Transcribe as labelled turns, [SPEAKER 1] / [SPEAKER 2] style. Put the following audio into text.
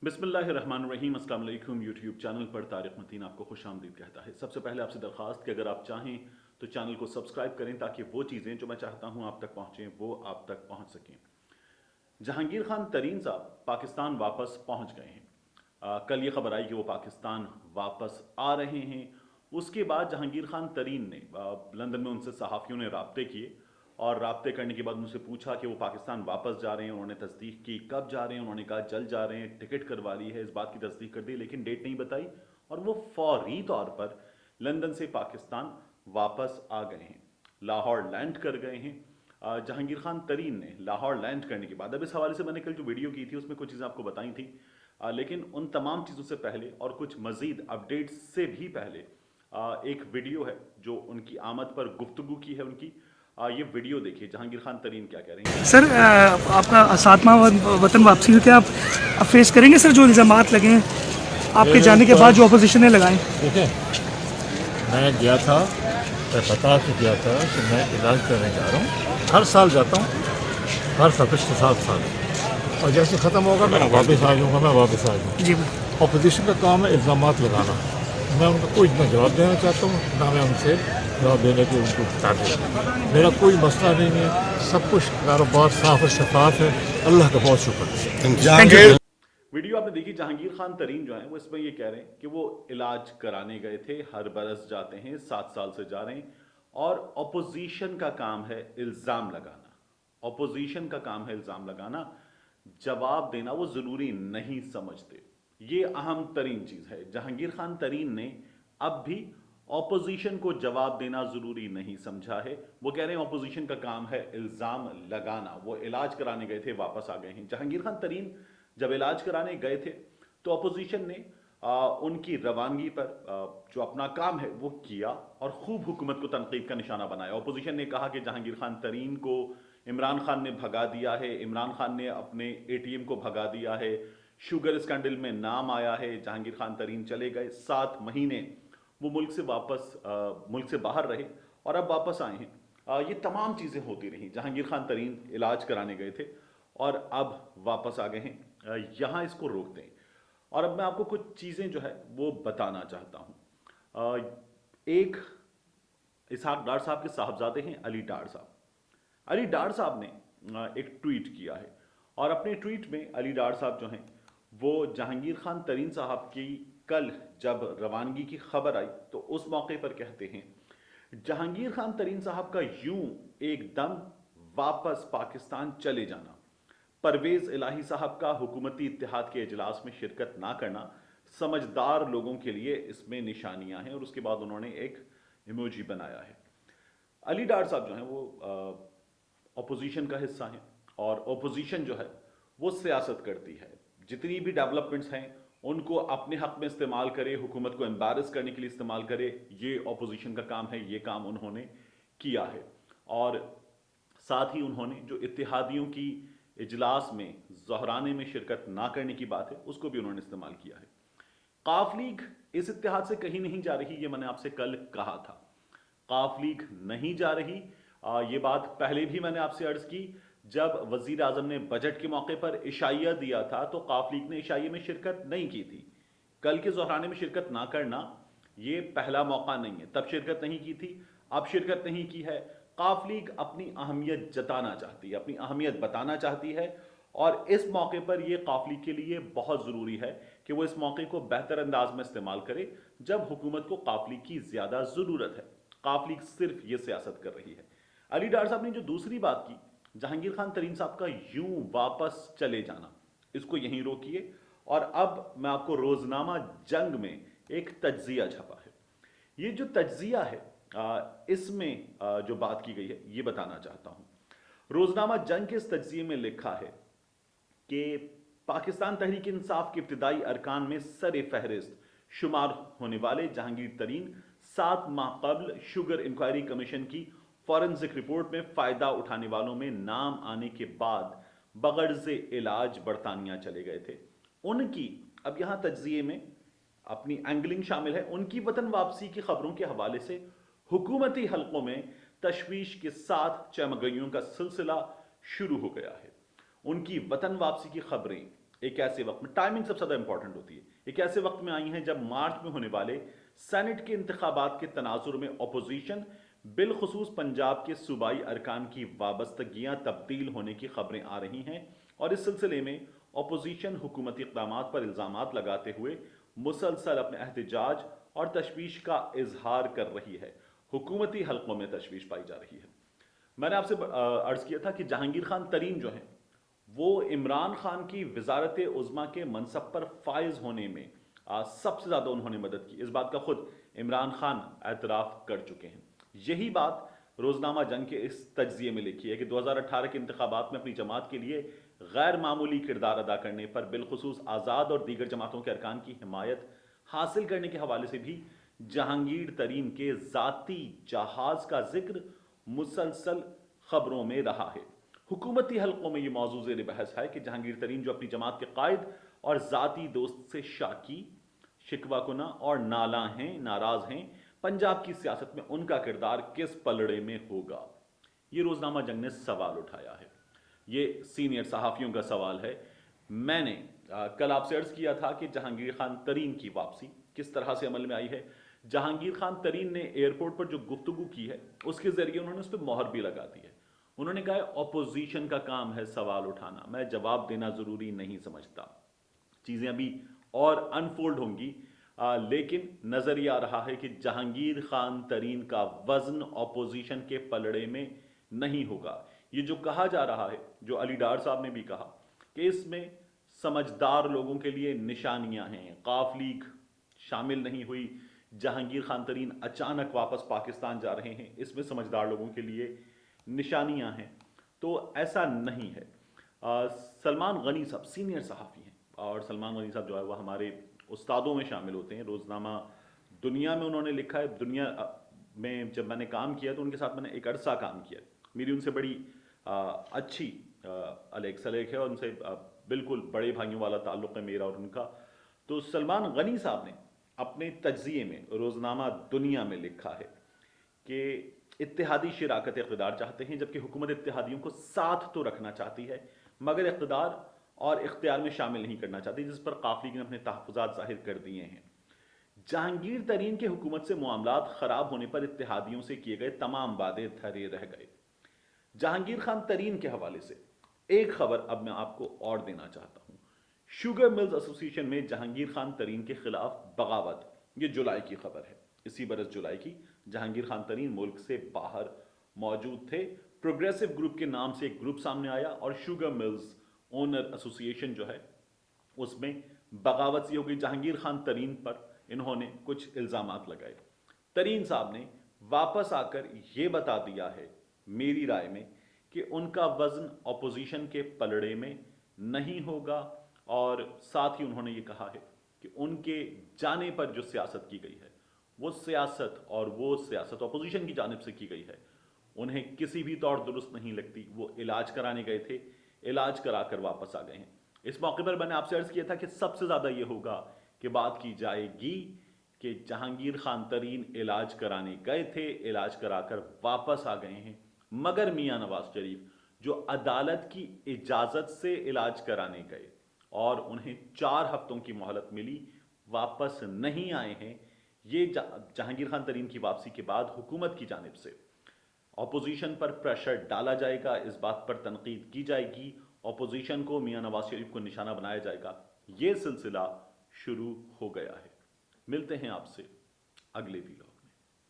[SPEAKER 1] بسم اللہ الرحمن الرحیم۔ السلام علیکم۔ یوٹیوب چینل پر طارق متین آپ کو خوش آمدید کہتا ہے۔ سب سے پہلے آپ سے درخواست کہ اگر آپ چاہیں تو چینل کو سبسکرائب کریں تاکہ وہ چیزیں جو میں چاہتا ہوں آپ تک پہنچیں وہ آپ تک پہنچ سکیں۔ جہانگیر خان ترین صاحب پاکستان واپس پہنچ گئے ہیں۔ کل یہ خبر آئی کہ وہ پاکستان واپس آ رہے ہیں۔ اس کے بعد جہانگیر خان ترین نے لندن میں ان سے صحافیوں نے رابطے کیے اور رابطے کرنے کے بعد ان سے پوچھا کہ وہ پاکستان واپس جا رہے ہیں۔ انہوں نے تصدیق کی کب جا رہے ہیں، انہوں نے کہا جلد جا رہے ہیں، ٹکٹ کروا لی ہے، اس بات کی تصدیق کر دی لیکن ڈیٹ نہیں بتائی، اور وہ فوری طور پر لندن سے پاکستان واپس آ گئے ہیں، لاہور لینڈ کر گئے ہیں۔ جہانگیر خان ترین نے لاہور لینڈ کرنے کے بعد، اب اس حوالے سے میں نے کل جو ویڈیو کی تھی اس میں کچھ چیزیں آپ کو بتائی تھیں، لیکن ان تمام چیزوں سے پہلے اور کچھ مزید اپڈیٹس سے بھی پہلے ایک ویڈیو ہے جو ان کی آمد پر گفتگو کی ہے ان کی۔ یہ ویڈیو دیکھیے جہانگیر خان ترین کیا کہہ رہے ہیں۔
[SPEAKER 2] سر آپ کا ساتواں وطن واپسی ہے، کیا آپ فیس کریں گے سر جو الزامات لگے ہیں آپ کے جانے کے بعد جو اپوزیشن نے لگائیں؟
[SPEAKER 3] دیکھیں، میں گیا تھا، میں بتا کے گیا تھا کہ میں علاج کرنے جا رہا ہوں، ہر سال جاتا ہوں، ہر سال پچھلے 7 سال، اور جیسے ختم ہوگا میں واپس آ جاؤں گا، میں واپس آ جاؤں گا۔
[SPEAKER 2] جی
[SPEAKER 3] اپوزیشن کا کام ہے الزامات لگانا، میں ان کو کوئی نہ جواب دینا چاہتا ہوں نہ میں ان سے جواب دینے کی ان کو بتا دوں۔ میرا کوئی مسئلہ نہیں ہے، سب کچھ کاروبار صاف اور شفاف ہے، اللہ کا بہت شکر ہے۔
[SPEAKER 1] ویڈیو آپ نے دیکھی، جہانگیر خان ترین جو ہیں وہ اس میں یہ کہہ رہے ہیں کہ وہ علاج کرانے گئے تھے، ہر برس جاتے ہیں، 7 سال سے جا رہے ہیں، اور اپوزیشن کا کام ہے الزام لگانا، اپوزیشن کا کام ہے الزام لگانا، جواب دینا وہ ضروری نہیں سمجھتے۔ یہ اہم ترین چیز ہے۔ جہانگیر خان ترین نے اب بھی اپوزیشن کو جواب دینا ضروری نہیں سمجھا ہے۔ وہ کہہ رہے ہیں اپوزیشن کا کام ہے الزام لگانا۔ وہ علاج کرانے گئے تھے، واپس آ گئے ہیں۔ جہانگیر خان ترین جب علاج کرانے گئے تھے تو اپوزیشن نے ان کی روانگی پر جو اپنا کام ہے وہ کیا اور خوب حکومت کو تنقید کا نشانہ بنایا۔ اپوزیشن نے کہا کہ جہانگیر خان ترین کو عمران خان نے بھگا دیا ہے، عمران خان نے اپنے اے ٹی ایم کو بھگا دیا ہے، شوگر اسکینڈل میں نام آیا ہے، جہانگیر خان ترین چلے گئے، 7 مہینے وہ ملک سے باہر رہے اور اب واپس آئے ہیں۔ یہ تمام چیزیں ہوتی رہیں۔ جہانگیر خان ترین علاج کرانے گئے تھے اور اب واپس آ گئے ہیں۔ یہاں اس کو روک دیں اور اب میں آپ کو کچھ چیزیں جو ہے وہ بتانا چاہتا ہوں۔ ایک اسحاق ڈار صاحب کے صاحبزادے ہیں علی ڈار صاحب۔ علی ڈار صاحب نے ایک ٹویٹ کیا ہے اور اپنے ٹویٹ میں علی ڈار صاحب جو ہیں وہ جہانگیر خان ترین صاحب کی کل جب روانگی کی خبر آئی تو اس موقع پر کہتے ہیں، جہانگیر خان ترین صاحب کا یوں ایک دم واپس پاکستان چلے جانا، پرویز الہی صاحب کا حکومتی اتحاد کے اجلاس میں شرکت نہ کرنا سمجھدار لوگوں کے لیے اس میں نشانیاں ہیں، اور اس کے بعد انہوں نے ایک ایموجی بنایا ہے۔ علی ڈار صاحب جو ہیں وہ اپوزیشن کا حصہ ہیں اور اپوزیشن جو ہے وہ سیاست کرتی ہے۔ جتنی بھی ڈیولپمنٹس ہیں ان کو اپنے حق میں استعمال کرے، حکومت کو امبیرس کرنے کے لیے استعمال کرے، یہ اپوزیشن کا کام ہے، یہ کام انہوں نے کیا ہے۔ اور ساتھ ہی انہوں نے جو اتحادیوں کی اجلاس میں ظہرانے میں شرکت نہ کرنے کی بات ہے اس کو بھی انہوں نے استعمال کیا ہے۔ قاف لیگ اس اتحاد سے کہیں نہیں جا رہی، یہ میں نے آپ سے کل کہا تھا۔ قاف لیگ نہیں جا رہی، یہ بات پہلے بھی میں نے آپ سے عرض کی۔ جب وزیر اعظم نے بجٹ کے موقع پر عشائیہ دیا تھا تو قاف لیگ نے عشائیہ میں شرکت نہیں کی تھی۔ کل کے ظہرانے میں شرکت نہ کرنا یہ پہلا موقع نہیں ہے، تب شرکت نہیں کی تھی، اب شرکت نہیں کی ہے۔ قاف لیگ اپنی اہمیت جتانا چاہتی ہے، اپنی اہمیت بتانا چاہتی ہے، اور اس موقع پر یہ قاف لیگ کے لیے بہت ضروری ہے کہ وہ اس موقع کو بہتر انداز میں استعمال کرے جب حکومت کو قاف لیگ کی زیادہ ضرورت ہے۔ قاف لیگ صرف یہ سیاست کر رہی ہے۔ علی ڈار صاحب نے جو دوسری بات کی، جہانگیر خان ترین صاحب کا یوں واپس چلے جانا، اس کو یہیں روکیے، اور اب میں آپ کو روزنامہ جنگ میں ایک تجزیہ چھپا ہے، یہ جو تجزیہ ہے اس میں جو بات کی گئی ہے یہ بتانا چاہتا ہوں۔ روزنامہ جنگ کے اس تجزیے میں لکھا ہے کہ پاکستان تحریک انصاف کے ابتدائی ارکان میں سر فہرست شمار ہونے والے جہانگیر ترین 7 ماہ قبل شوگر انکوائری کمیشن کی فورنزک رپورٹ میں فائدہ اٹھانے والوں میں نام آنے کے بعد بغرض علاج برطانیہ چلے گئے تھے۔ ان کی، اب یہاں تجزیے میں اپنی اینگلنگ شامل ہے، ان کی وطن واپسی کی خبروں کے حوالے سے حکومتی حلقوں میں تشویش کے ساتھ چمگئیوں کا سلسلہ شروع ہو گیا ہے۔ ان کی وطن واپسی کی خبریں ایک ایسے وقت میں ٹائمنگ سب سے زیادہ امپورٹنٹ ہوتی ہے، ایک ایسے وقت میں آئی ہیں جب مارچ میں ہونے والے سینٹ کے انتخابات کے تناظر میں اپوزیشن بالخصوص پنجاب کے صوبائی ارکان کی وابستگیاں تبدیل ہونے کی خبریں آ رہی ہیں، اور اس سلسلے میں اپوزیشن حکومتی اقدامات پر الزامات لگاتے ہوئے مسلسل اپنے احتجاج اور تشویش کا اظہار کر رہی ہے۔ حکومتی حلقوں میں تشویش پائی جا رہی ہے۔ میں نے آپ سے عرض کیا تھا کہ جہانگیر خان ترین جو ہیں وہ عمران خان کی وزارت عظمیٰ کے منصب پر فائز ہونے میں سب سے زیادہ انہوں نے مدد کی۔ اس بات کا خود عمران خان اعتراف کر چکے ہیں۔ یہی بات روزنامہ جنگ کے اس تجزیے میں لکھی ہے کہ 2018 کے انتخابات میں اپنی جماعت کے لیے غیر معمولی کردار ادا کرنے پر بالخصوص آزاد اور دیگر جماعتوں کے ارکان کی حمایت حاصل کرنے کے حوالے سے بھی جہانگیر ترین کے ذاتی جہاز کا ذکر مسلسل خبروں میں رہا ہے۔ حکومتی حلقوں میں یہ موضوع زیر بحث ہے کہ جہانگیر ترین جو اپنی جماعت کے قائد اور ذاتی دوست سے شاکی، شکوہ کنہ اور ناراض ہیں، پنجاب کی سیاست میں ان کا کردار کس پلڑے میں ہوگا؟ یہ روزنامہ جنگ نے سوال اٹھایا ہے، یہ سینئر صحافیوں کا سوال ہے۔ میں نے کل آپ سے عرض کیا تھا کہ جہانگیر خان ترین کی واپسی کس طرح سے عمل میں آئی ہے۔ جہانگیر خان ترین نے ایئرپورٹ پر جو گفتگو کی ہے اس کے ذریعے انہوں نے اس پہ مہر بھی لگا دی ہے۔ انہوں نے کہا ہے اپوزیشن کا کام ہے سوال اٹھانا، میں جواب دینا ضروری نہیں سمجھتا۔ چیزیں ابھی اور انفولڈ ہوں گی، لیکن نظر یہ آ رہا ہے کہ جہانگیر خان ترین کا وزن اپوزیشن کے پلڑے میں نہیں ہوگا۔ یہ جو کہا جا رہا ہے، جو علی ڈار صاحب نے بھی کہا کہ اس میں سمجھدار لوگوں کے لیے نشانیاں ہیں، قاف لیگ شامل نہیں ہوئی، جہانگیر خان ترین اچانک واپس پاکستان جا رہے ہیں، اس میں سمجھدار لوگوں کے لیے نشانیاں ہیں، تو ایسا نہیں ہے۔ سلمان غنی صاحب سینئر صحافی ہیں، اور سلمان غنی صاحب جو ہے وہ ہمارے استادوں میں شامل ہوتے ہیں۔ روزنامہ دنیا میں انہوں نے لکھا ہے، دنیا میں جب میں نے کام کیا تو ان کے ساتھ میں نے ایک عرصہ کام کیا، میری ان سے بڑی اچھی الیک سلیک ہے، اور ان سے بالکل بڑے بھائیوں والا تعلق ہے میرا اور ان کا۔ تو سلمان غنی صاحب نے اپنے تجزیے میں روزنامہ دنیا میں لکھا ہے کہ اتحادی شراکت اقتدار چاہتے ہیں، جبکہ حکومت اتحادیوں کو ساتھ تو رکھنا چاہتی ہے مگر اقتدار اور اختیار میں شامل نہیں کرنا چاہتی، جس پر قاف لیگ نے اپنے تحفظات ظاہر کر دیے ہیں۔ جہانگیر ترین کے حکومت سے معاملات خراب ہونے پر اتحادیوں سے کیے گئے تمام وعدے دھرے رہ گئے۔ جہانگیر خان ترین کے حوالے سے ایک خبر اب میں آپ کو اور دینا چاہتا ہوں۔ شوگر ملز ایسوسی ایشن میں جہانگیر خان ترین کے خلاف بغاوت، یہ جولائی کی خبر ہے، اسی برس جولائی کی۔ جہانگیر خان ترین ملک سے باہر موجود تھے، پروگریسو گروپ کے نام سے ایک گروپ سامنے آیا، اور شوگر ملز اونر ایسوسی ایشن جو ہے اس میں بغاوت سی ہو گئی۔ جہانگیر خان ترین پر انہوں نے کچھ الزامات لگائے۔ ترین صاحب نے واپس آ کر یہ بتا دیا ہے میری رائے میں کہ ان کا وزن اپوزیشن کے پلڑے میں نہیں ہوگا، اور ساتھ ہی انہوں نے یہ کہا ہے کہ ان کے جانے پر جو سیاست کی گئی ہے وہ سیاست اپوزیشن کی جانب سے کی گئی ہے، انہیں کسی بھی طور درست نہیں لگتی۔ وہ علاج کرانے گئے تھے، علاج کرا کر واپس آ گئے ہیں۔ اس موقع پر میں نے آپ سے عرض کیا تھا کہ سب سے زیادہ یہ ہوگا کہ بات کی جائے گی کہ جہانگیر خان ترین علاج کرانے گئے تھے، علاج کرا کر واپس آ گئے ہیں، مگر میاں نواز شریف جو عدالت کی اجازت سے علاج کرانے گئے اور انہیں 4 ہفتوں کی مہلت ملی، واپس نہیں آئے ہیں۔ یہ جہانگیر خان ترین کی واپسی کے بعد حکومت کی جانب سے اپوزیشن پر پریشر ڈالا جائے گا، اس بات پر تنقید کی جائے گی، اپوزیشن کو، میاں نواز شریف کو نشانہ بنایا جائے گا۔ یہ سلسلہ شروع ہو گیا ہے۔ ملتے ہیں آپ سے اگلے ویڈیو۔